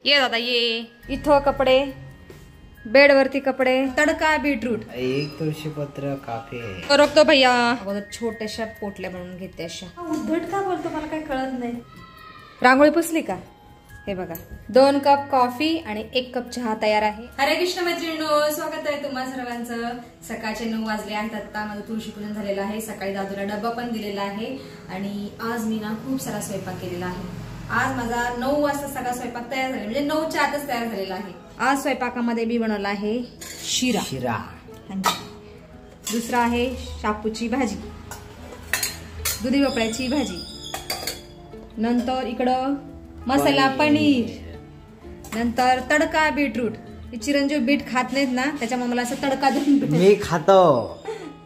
ये दादा ये इथं कपडे, बेडवरती कपडे, तडका बीटरूट, एक तुळशीपत्र काफी आहे. रोखतो भैया. अगोदर छोट्याशा पोटल्या बनवून घेते अशा. उद्धट का बोलतो मला काही कळत नाही. रांगोळी पुसली का? हे बघा 2 कप कॉफी आणि 1 कप चहा तयार आहे. हरे कृष्ण मैत्रिणींनो, स्वागत आहे तुम्हा सर्वांचं. सकाळचे 9 वाजले आहेत. आता माझं तुळशी पूजन झालेलं आहे. सकाळी दादूला डब्बा पण दिलेला आहे आणि आज मी ना खूप सारा स्वयंपाक केलेला आहे. आज माझा 9 वाजता सगळा स्वयंपाक तयार झाला, म्हणजे 9च्या आतच तयार झालेला आहे. आज स्वयंपाकामध्ये मी बनवला आहे शिरा. दुसरा आहे शापूची भाजी, दुधी भोपळ्याची भाजी, नंतर इकडं मसाला पनीर, नंतर तडका बीटरूट. चिरंजीव बीट खात नाहीत ना, त्याच्यामुळे मला असं तडका देऊन मी खातो.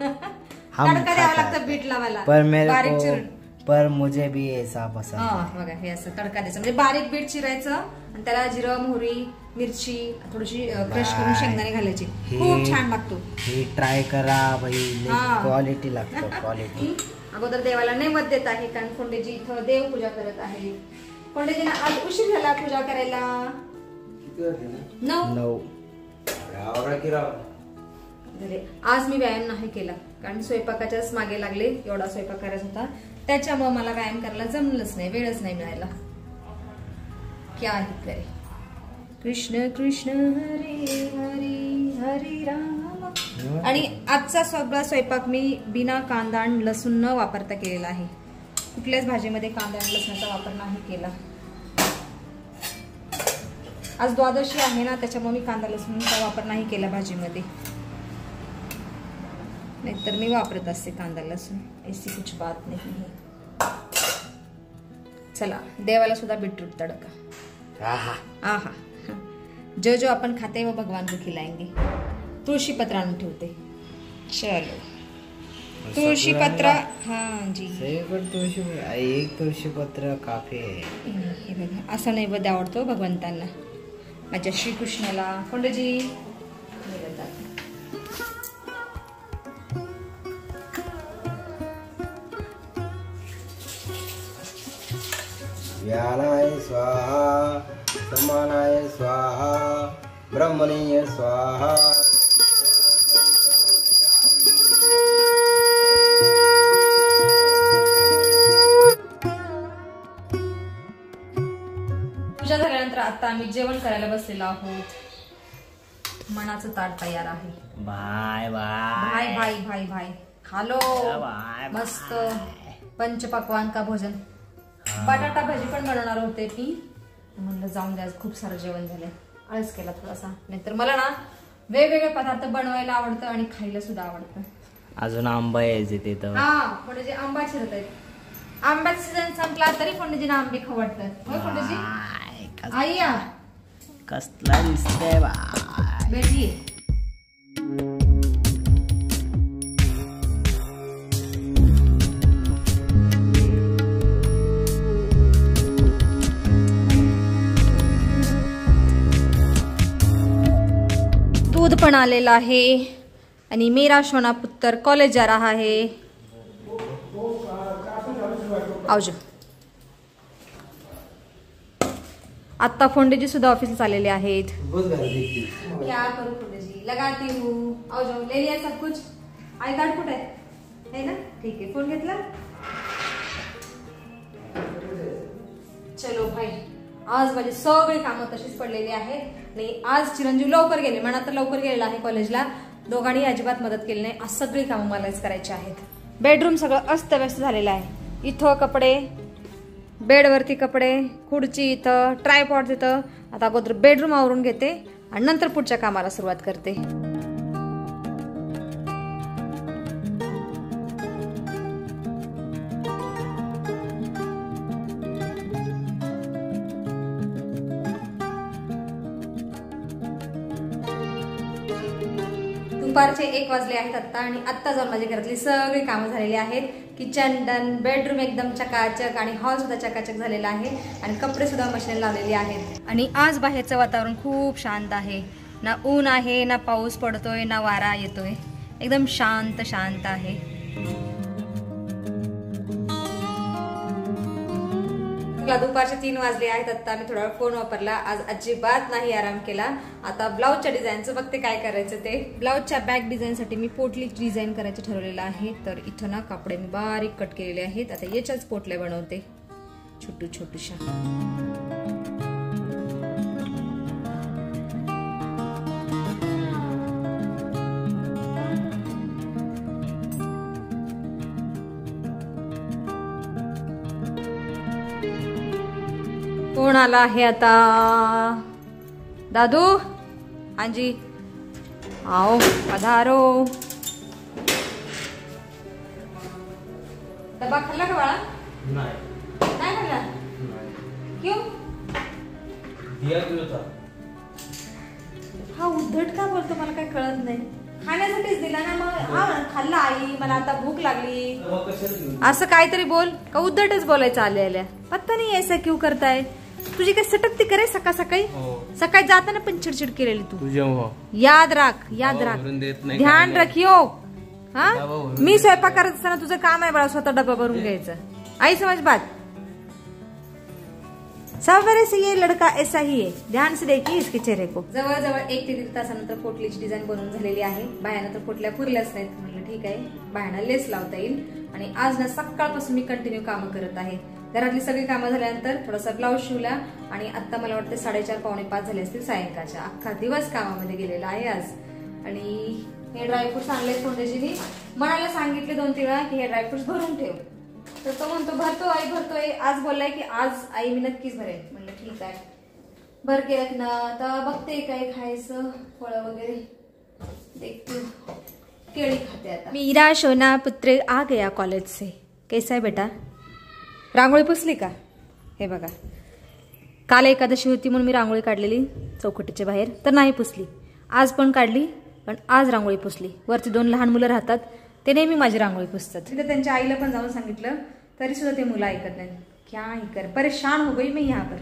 तडका द्यावा लागतं बीट लावायला, बारीक चिरून. पर मुझे भी ऐसा पसंद है. बघा हे असं तडका द्यायचं, म्हणजे बारीक बीट चिरायचं आणि त्याला जिरं, मोहरी, मिरची, थोडीशी क्रश करून शेंगदाणे घालायची. खूप छान लागतो. हे ट्राय करा भाई, क्वालिटी लागतो क्वालिटी. अगोदर देवाला नैवेद्य देत आहे, कारण कोंडेजी इथं देवपूजा करत आहे. कोंडेजींना आज उशीर झाला पूजा करायला. 9. आज मी व्यायाम नाही केला, कारण स्वयंपाकाच्याच मागे लागले. एवढा स्वयंपाक करायचा होता, त्याच्यामुळे मला व्यायाम करायला जमलंच नाही, वेळच नाही मिळायला. क्या ही करे. कृष्ण कृष्ण हरे हरे हरे राम. आणि आजचा सगळा स्वयंपाक मी बिना कांदा आणि लसूण न वापरता केलेला आहे. कुठल्याच भाजीमध्ये कांदा आणि लसणाचा वापर नाही केला. आज द्वादशी आहे ना, त्याच्यामुळे मी कांदा लसूणचा वापर नाही केला भाजीमध्ये, नाहीतर मी वापरत असते कांदा लसूण. ऐसी कुछ बात नहीं है. चला देवाला सुद्धा बीटरूट तड़का. आहा जो जो अपन खाते वो भगवान को खिलाएंगे. तुळशी पत्र आणून ठेवते. चलो तुळशी पत्र. हाँ जी, एक तुळशीपत्र काफी आहे. हे बघा असा नैवेद्य आवडतो भगवंतांना, माझ्या श्रीकृष्णाला. कोंडजी व्यानाय स्वाहा, समानाय स्वाहा, ब्रह्मणीय स्वाहा. पूजा झाल्यानंतर आता आम्ही जेवण करायला बसलेलो आहोत. मनाचं ताट तयार आहे. बाय बाय भाई भाई भाई भाई खालो. मस्त पंचपक्वान का भोजन. बटाटा भाजी पण बनवणार होते मी, म्हणलं जाऊन द्या, खूप सारं जेवण झालंय. आळस केला थोडासा. नाहीतर मला ना वेगवेगळे पदार्थ बनवायला आवडतं आणि खायला सुद्धा आवडतं. अजून आंबा यायचे तिथं. हा कोणते आंबा चिरत आहेत. आंब्याचा सीझन संपला तरी कोणतेजींना आंबे खाऊ वाटतात. होय कोणतेजी? आईया कसला दिसतंय बाय. बेटी दूध पण आलेला आहे आणि मेरा सोना पुत्र कॉलेज जा रहा है. आवजो. आता फोंडेजी सुद्धा ऑफिसला चाललेले आहेत. क्या करू फोंडेजी, लगाती हूँ. आवजो. ले लिया सब कुछ. आई कार्ड कुठे आहे ना? ठीक आहे. फोन घेतला. चलो भाई, आज माझी सगळी कामं तशीच पडलेली आहेत. आणि आज चिरंजीव लवकर गेले, म्हणा तर लवकर गेलेला आहे कॉलेजला. दोघांनी अजिबात मदत केली नाही. आज सगळी कामं मलाच करायची आहेत. बेडरूम सगळं अस्तव्यस्त झालेलं आहे. इथं कपडे, बेडवरती कपडे, खुर्ची इथं, ट्रायपॉड तिथं. आता अगोदर बेडरूम आवरून घेते आणि नंतर पुढच्या कामाला सुरुवात करते. दुपारचे 1 वाजले आहेत आता, आणि आत्ता जाऊन माझ्या घरातली सगळी कामं झालेली आहेत. किचन डन, बेडरूम एकदम चकाचक आणि हॉल सुद्धा चकाचक झालेला आहे आणि कपडे सुद्धा मशीन लावलेली आहेत. आणि आज बाहेरचं वातावरण खूप शांत आहे. ना ऊन आहे, ना पाऊस पडतोय, ना वारा येतोय. एकदम शांत शांत आहे. बघला दुपारचे 3 वाजले आहेत. आता मी थोडा वेळ फोन वापरला. आज अजिबात नाही आराम केला. आता ब्लाऊजच्या डिझाईनचं बघते काय करायचं ते. ब्लाऊजच्या बॅक डिझाईनसाठी मी पोटली डिझाईन करायचं ठरवलेलं आहे. तर इथं ना कापडे मी बारीक कट केलेले आहेत. आता याच्याच पोटल्या बनवते छोटूशा. कोण आला आहे आता? दादू, हांजी, आओ पधारो. डबा खाल्ला का बाळा? नाही खाल्ला. क्यों? हा उद्धट का बोलतो मला काही कळत नाही. खाण्यासाठीच दिला ना मग. हा खाल्ला आई, मला आता भूक लागली असं काहीतरी बोल. का उद्धटच बोलायचं आल्या पत्ता नाही. ऐसा क्यों करताय? तुझी काही सटकती करे सकाळ सकाळी जाताना पण चिडचिड केलेली तू. याद राख ध्यान रखियो. हा मी स्वयंपाक करत असताना तुझं काम आहे बाळा स्वतः डबा भरून घ्यायचं. आई समज बात. सवेरे से ये लड़का ऐसा ही है, ध्यान से देखिए इसके चेहरे को. जवळजवळ 1 ते 1.5 तासानंतर पोटलीची डिझाईन बनवून झालेली आहे. बायानं तर पोटल्या पुरल्याच नाहीत. म्हणलं ठीक आहे, बायानं लेस लावता येईल. आणि आज ना सकाळपासून मी कंटिन्यू कामं करत आहे. घरातली सगळी कामं झाल्यानंतर थोडासा ब्लाऊज शिवला आणि आता मला वाटतं 4:30-4:45 झाले असतील सायंकाळच्या. अख्खा दिवस कामामध्ये गेलेला आहे आज. आणि हे ड्रायफ्रुट्स आणले सोंडेजीनी. मनाला सांगितले 2-3 वेळा की हे ड्रायफ्रुट्स भरून ठेव. तर तो म्हणतो भरतो आई भरतोय. आज बोललाय की आज आई मी नक्कीच भरेन. म्हणलं ठीक आहे, भर केलं ना. तर बघते काय खायचं, फळं वगैरे देखते. केळी खाते आता. मीरा शोना पुत्र आ गया कॉलेज से. कैसा है बेटा? रांगोळी पुसली का? हे बघा, काल एकादशी होती म्हणून मी रांगोळी काढलेली चौकटीच्या बाहेर, तर नाही पुसली. आज पण काढली, पण आज रांगोळी पुसली. वरती 2 लहान मुलं राहतात, ते नेहमी माझी रांगोळी पुसतात. तिथे त्यांच्या आईला पण जाऊन सांगितलं, तरी सुद्धा ते मुलं ऐकत नाही. क्या ही कर, परेशान हो गई मी यहाँ पर.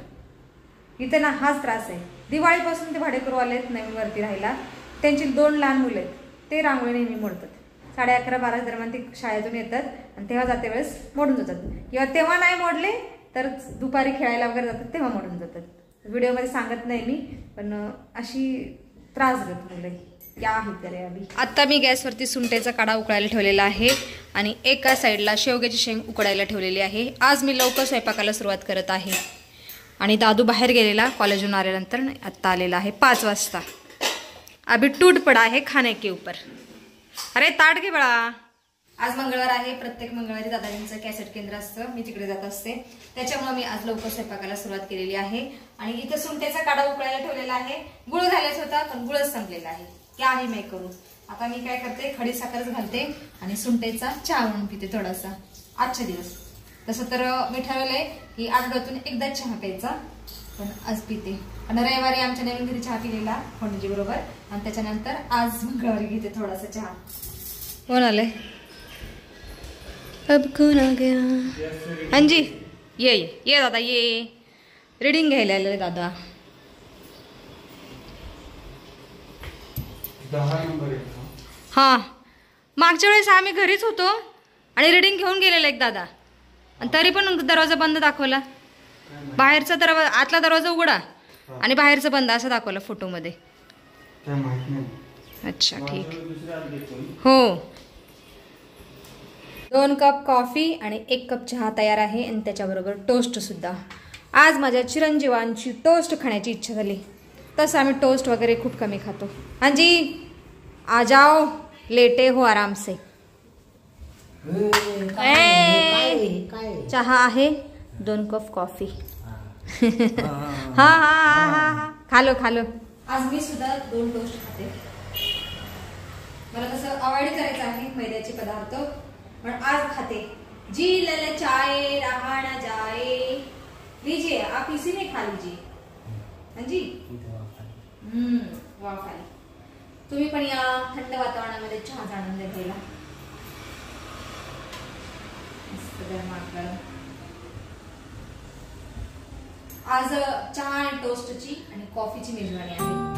इथे ना हाच त्रास आहे. दिवाळीपासून ते भाडेकरू आलेत नवीन वरती राहायला. त्यांची 2 लहान मुलं आहेत, ते रांगोळी नेहमी मोडतात. 11:30-12 दरम्यान ते शाळेतून येतात आणि तेव्हा जाते वेळेस मोडून जातात. किंवा तेव्हा नाही मोडले तर दुपारी खेळायला वगैरे जातात तेव्हा मोडून जातात. व्हिडिओमध्ये सांगत नाही मी, पण अशी त्रास घेत मुलं. क्या आहे तरी अभि. आता मी गॅसवरती सुंठेचा काढा उकळायला ठेवलेला आहे आणि एका साईडला शेवग्याची शेंग उकडायला ठेवलेली आहे. आज मी लवकर स्वयंपाकाला सुरुवात करत आहे. आणि दादू बाहेर गेलेला कॉलेजहून आल्यानंतर, आत्ता आलेला आहे 5 वाजता. अभि टूट पडा आहे खाने के ऊपर. अरे ताट घे बळा. आज मंगळवार आहे. प्रत्येक मंगळवारी दादाजींचं कॅसेट केंद्र असतं, मी तिकडे जात असते. त्याच्यामुळे मी आज लवकर स्वयंपाकाला सुरुवात केलेली आहे. आणि इथं सुंठेचा काढा उकळायला ठेवलेला आहे. गुळ घालायचा होता पण गुळच संपलेला आहे. क्या आहे मी करू. आता मी काय करते, खडी साखरच घालते आणि सुंठेचा चहा म्हणून पिते थोडासा आजच्या दिवस. तसं तर मी ठरवलंय की आठवड्यातून एकदा चहा प्यायचा, पण आज पिते. आणि रविवारी आमच्या नवीन घरी चहा पिलेला फोंडजी बरोबर, आणि त्याच्यानंतर आज मंगळवारी घेते थोडासा चहा. कोण आलंय? अब कोण आ गया? हांजी ये दादा ये. रीडिंग घ्यायला आले दादा. 10 नंबर आहे. हा, मागच्या वेळेस आम्ही घरीच होतो आणि रीडिंग घेऊन गेलेला एक दादा, आणि तरी पण दरवाजा बंद दाखवला. बाहेरचा दरवाजा, आतला दरवाजा उघडा आणि बाहेरचा बंद असं दाखवलं फोटोमध्ये. अच्छा ठीक. हो, 2 कप कॉफी आणि 1 कप चहा तयार आहे आणि त्याच्याबरोबर टोस्ट सुद्धा. आज माझ्या चिरंजीवांची टोस्ट खाण्याची इच्छा झाली. तसं आम्ही टोस्ट वगैरे खूप कमी खातो. हांजी आ जाओ, लेटे हो आराम से. चहा आहे, 2 कप कॉफी. हा हा हा हा, खालो. आज मी सुद्धा 2 टोस्ट खाते. मला तसं अवॉइड करायचं आहे मैद्याचे पदार्थ, पण आज खाते. जी ललचाए रहा ना जाए. लीजिए आप इसी में खा लीजिए. हांजी वाव खाली. तुम्ही पण या थंड वातावरणामध्ये चहाचा आनंद घ्यायला. मस्त गरमागरम. आज चहा आणि टोस्टची आणि कॉफीची मेजवानी आहे.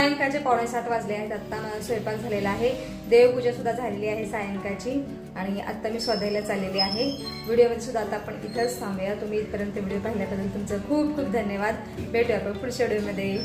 सायंकाळचे 6:45 वाजले आहेत. आता माझा स्वयंपाक झालेला आहे, देवपूजा सुद्धा झालेली आहे सायंकाळची आणि आता मी स्वाध्यायाला चाललेली आहे. व्हिडिओमध्ये सुद्धा आता आपण इथंच थांबूया. तुम्ही इथपर्यंत व्हिडिओ पाहिल्याबद्दल तुमचं खूप खूप धन्यवाद. भेटूया आपण पुढच्या व्हिडिओमध्ये.